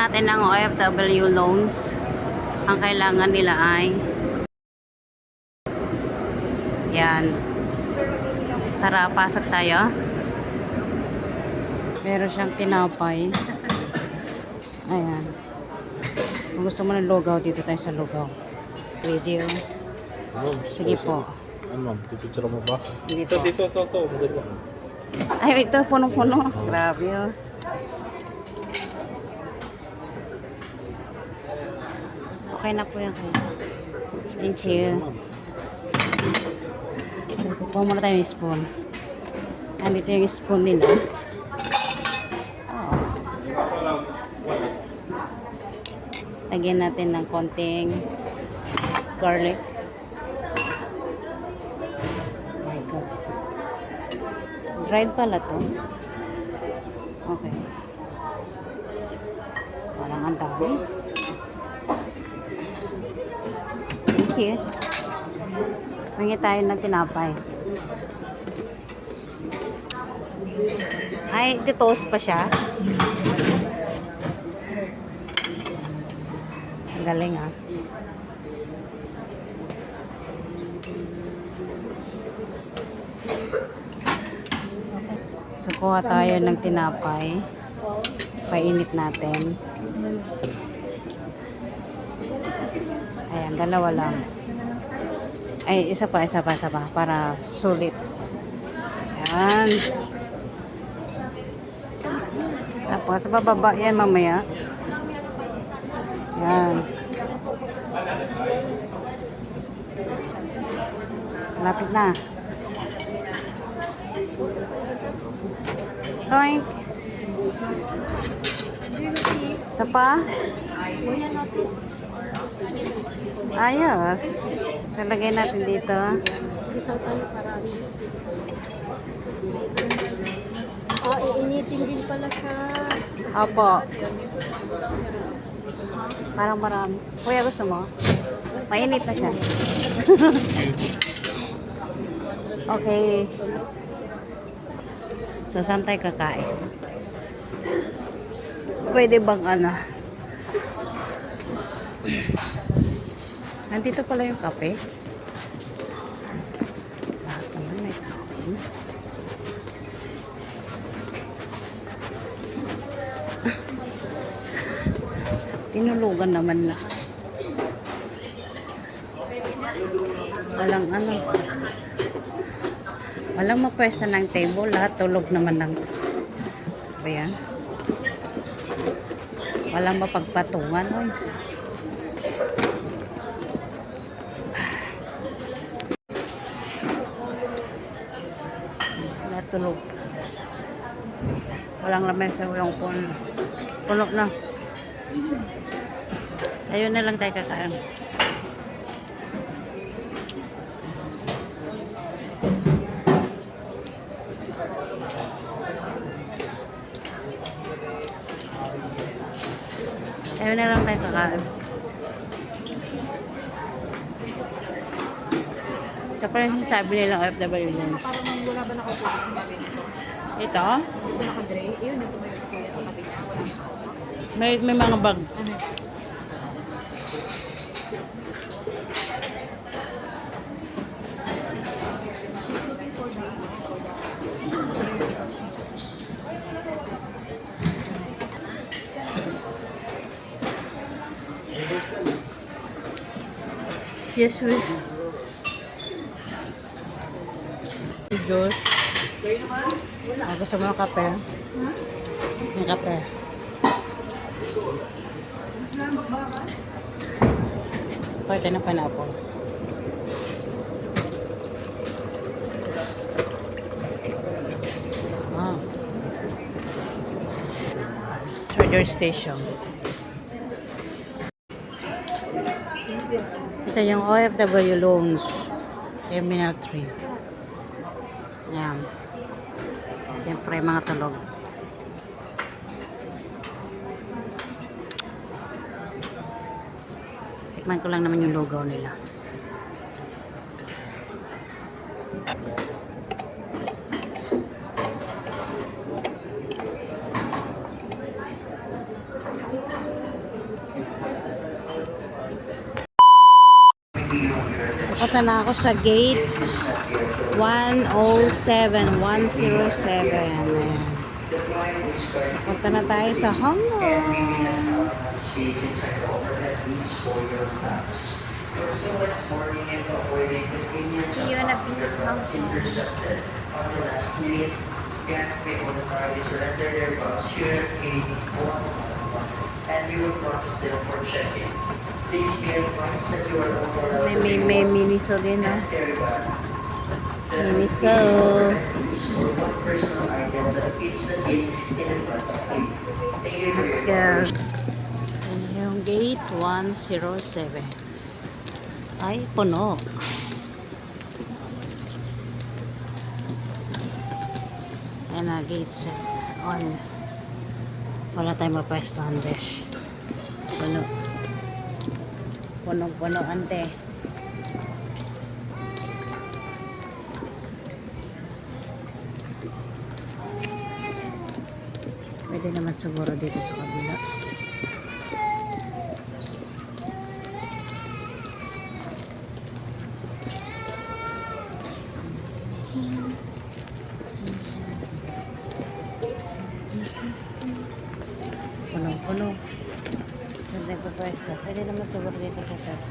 natin ang OFW loans. Ang kailangan nila ay yan. Tara, pasok tayo. Meron siyang tinapay. Ayan. Kung gusto mo ng lugaw, dito tayo sa lugaw. Video. Sige po. Ano ma'am? Pipicture mo ba? Dito. Dito. Madali lang. Ay, ito, punong-puno. Grabe yun. Okay na po yan kayo. Thank you. Kukuha muna tayo ng spoon. Andito yung spoon nila. Oh. Lagyan natin ng konting garlic. Oh my God. Dried pala to. Okay. Parang ang dami. Thank you. Hingi tayo ng tinapay. Ay, toast pa siya. Ang galing ah. So, kuha tayo ng tinapay. Painit natin. Ayan, dalawa lang. Ay, isa pa. Para sulit. Ayan. Tapos, bababa yan mamaya. Ayan. Malapit na. Toink. Isa pa? Ayos. So, lagay natin dito. Iinitin din pala siya. Opo. Parang marami. Kuya, gusto mo? Mainit na siya. Okay. So, saan tayo kakain? Pwede bang ano? Nandito pala yung kape. Lahat naman may kape. Tinulugan naman na. Walang ano. Walang mapwesta ng table. Lahat tulog naman ng. Ba yan? Walang mapagpatungan. Oy. Lahat tulog. Walang lamesa. Walang puno. Puno na. Ayun na lang tayo kakain. Ayun na lang tayo kakain. Ito pala yung sabi nilang OFW loans. Parang wala ba nakaupo sa bagay nito? Ito? Dito naka-gray. Ayun, dito mo yung kuya. Katabi niya. Wala. May mga bag. Ano? Yes, we. Juice. Gusto mo ng kape? Yung kape. Kaya tayo ng pineapple. Ah. Trader Station. Ito yung OFW loans. Terminal 3. Ayan. Siyempre, mga tulog. Tikman ko lang naman yung lugaw nila. Punta na ako sa gate 107. Ayan. Punta na tayo sa Hong Kong. See you na Hong Kong. Guests may voluntarily surrender their bags here in gate 111, and we will process them for check-in. Please be advised that you are all allowed May miniso din, no? Miniso. one personal item that fits the gate in the front of you. Thank you Let's very much. go. Yan yung gate 107. Ay, puno. Yan na, gate 7. Wala tayong mapwestuhan, besh. Puno. Puno, ante. Pwede naman siguro dito sa kabila. Puno. Saan tayo papwesto? Pwede naman siguro dito sa church.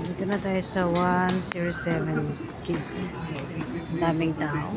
Dito na tayo sa 107 gate. Daming tao.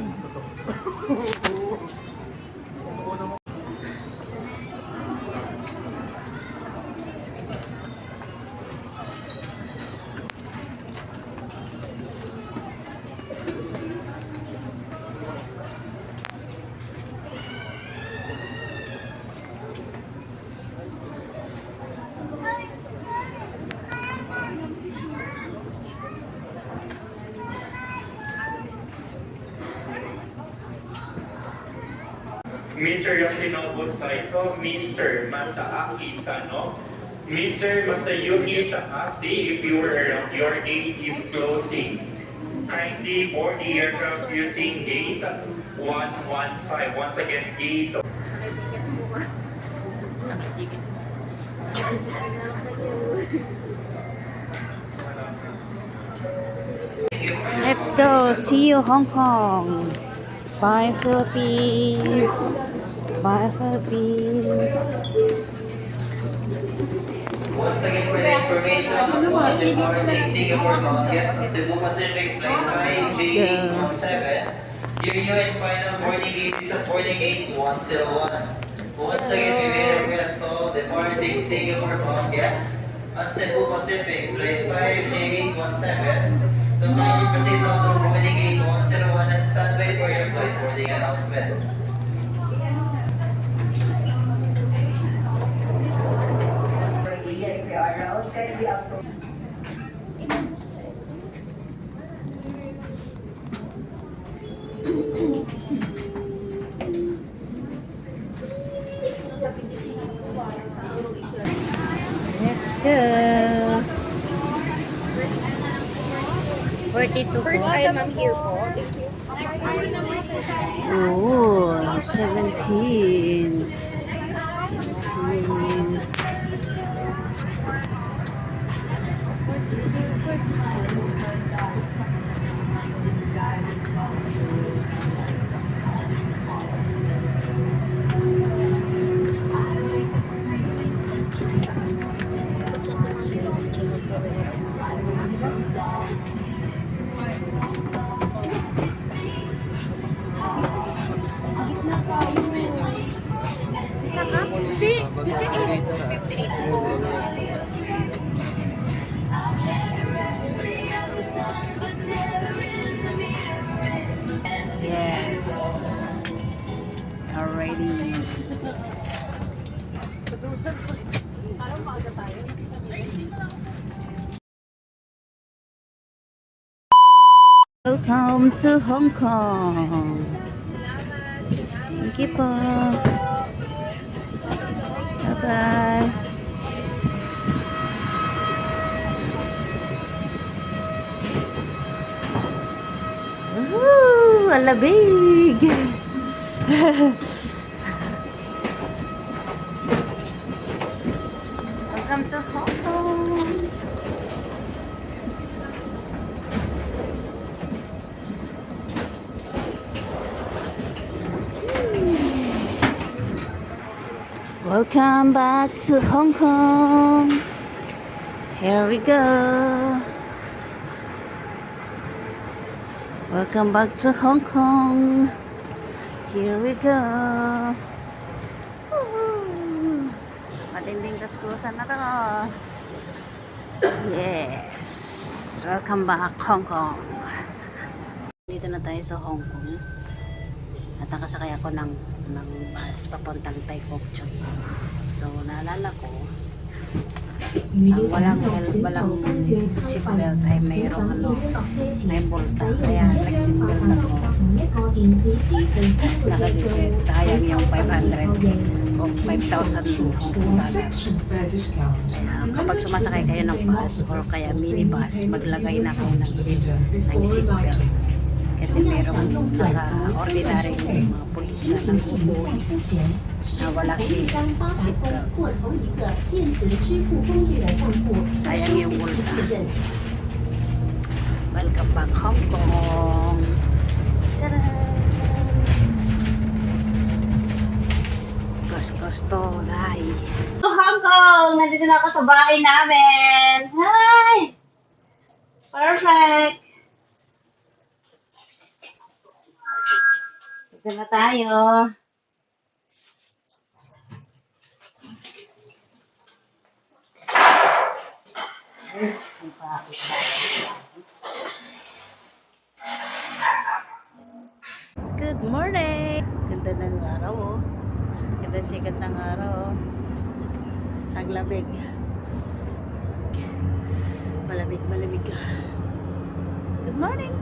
Mr. Yoshinobu Saito, Mr. Masaaki Sano, Mr. Masayuki Takashi, if you were around, your gate is closing. Kindly board the aircraft using gate 115. Once again, gate. Let's go. See you, Hong Kong. Bye, Philippines. Bye, Philippines. Once again, for the information, departing Singapore bound guests, Cebu Pacific Flight 5J17. Your new and final boarding gate is at boarding gate 101. Once again, we may request all departing Singapore bound guests on Cebu Pacific Flight 5J17 to kindly proceed on to boarding gate 101 and stand by for your flight boarding announcement. Let's go. 42 First po. item here po. Oh, 17. 17. Yes. Alrighty. Welcome to Hong Kong. Thank you po. Bye-bye. Kalamig! Welcome to Hong Kong! Welcome back to Hong Kong! Here we go! Welcome back to Hong Kong! Here we go! Woo! Matinding kaskusan na to! Yes! Welcome back Hong Kong! Dito na tayo sa Hong Kong. At nakasakay ako ng bus papuntang Tai Kok Tsui. So naalala ko, ang walang seatbelt ay mayroong may multa. Kaya nag-seatbelt ako. Naka-seatbelt. Sayang yung 500 o 5,000 Hong Kong dollar. Kaya kapag sumasakay kayo ng bus or kaya minibus, maglagay na kayo ng seatbelt. Kasi merong naka-ordinary mga pulis na nag-uuli na walang seatbelt. Sayang yung multa. Welcome back Hong Kong. Tada! Gusto, dahil. Hong Kong! Nandito na ako sa bahay namin. Hi! Perfect! Dito na tayo. Good morning! Ganda ng araw oh. Ganda sikat ng araw oh. Ang lamig. Malamig. Good morning!